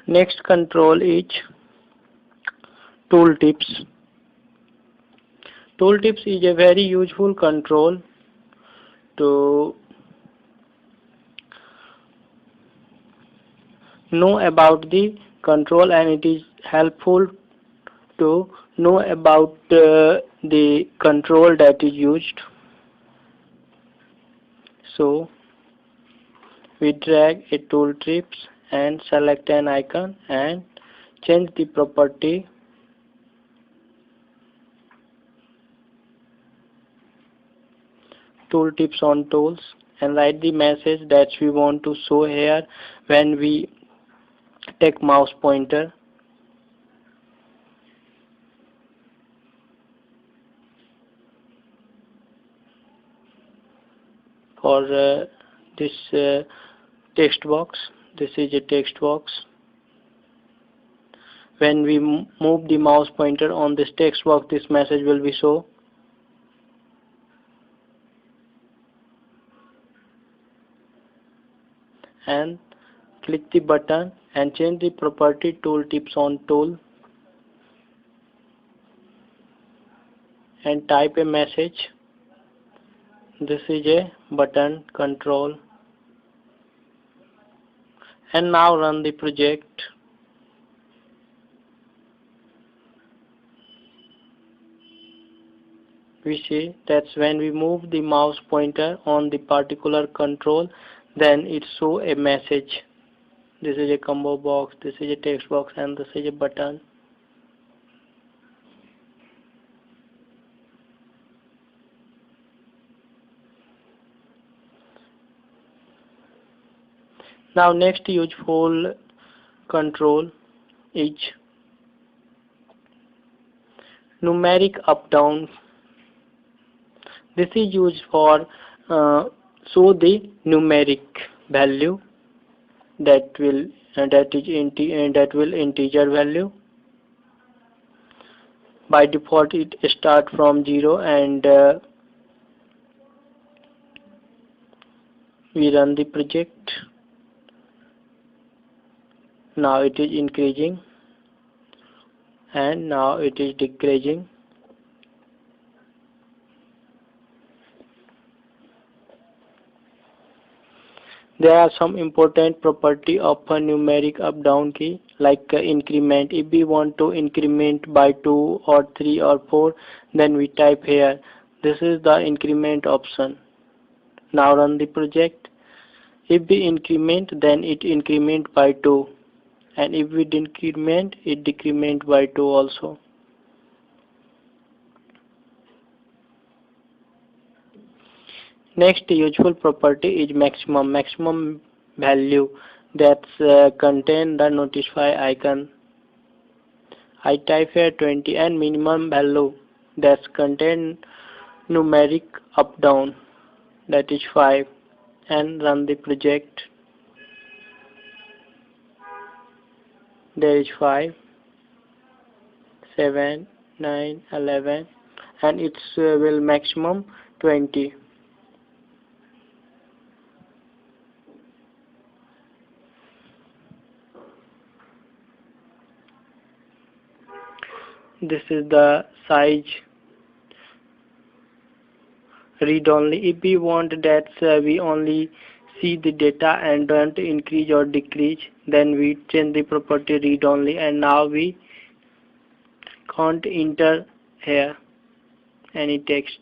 Next control is tooltips. Tooltips is a very useful control to know about the control, and it is helpful to know about the control that is used. So we drag a tooltips and select an icon and change the property tooltips on tools and write the message that we want to show here when we take mouse pointer. For this text box, this is a text box. When we move the mouse pointer on this text box, this message will be shown. And click the button and change the property tooltips on tool and type a message. This is a button control, and now run the project. We see that when we move the mouse pointer on the particular control, then it shows a message. This is a combo box, this is a text box, and this is a button. Now next useful control is numeric up down. This is used for show the numeric value that will integer value. By default it start from 0 and we run the project. Now it is increasing and now it is decreasing. There are some important property of a numeric up down key, like increment. If we want to increment by 2 or 3 or 4, then we type here. This is the increment option. Now run the project. If we increment, then it increment by 2, and if we decrement, it decrement by 2 also. Next useful property is maximum value that's contain the notify icon. I type here 20, and minimum value that's contain numeric up down, that is 5, and run the project. There is 5, 7, 9, 11, and it's will maximum 20. This is the size read only. If we want that we only see the data and don't increase or decrease, then we change the property read only, and now we can't enter here any text.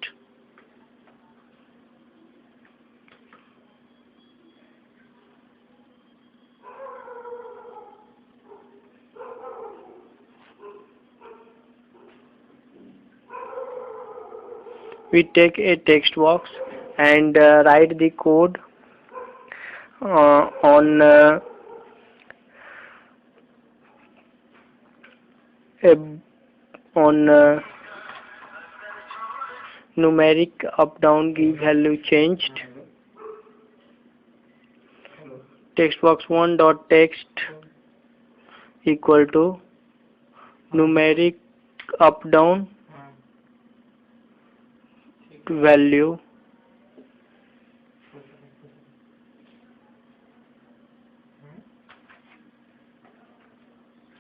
We take a text box and write the code on numeric up down key value changed. Text box 1 dot text equal to numeric up down value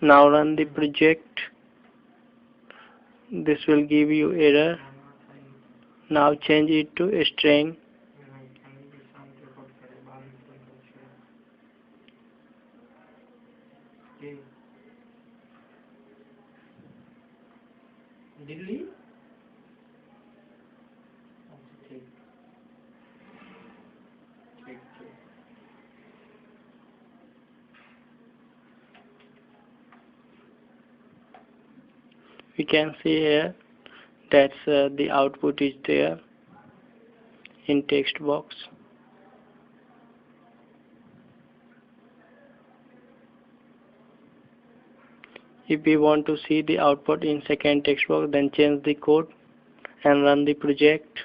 Now run the project. This will give you error. Now change it to a string. We can see here that the output is there in text box. If we want to see the output in second text box, then change the code and run the project.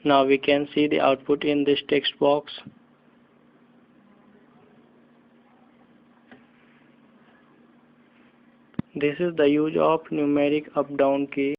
Now we can see the output in this text box. This is the use of numeric up down key.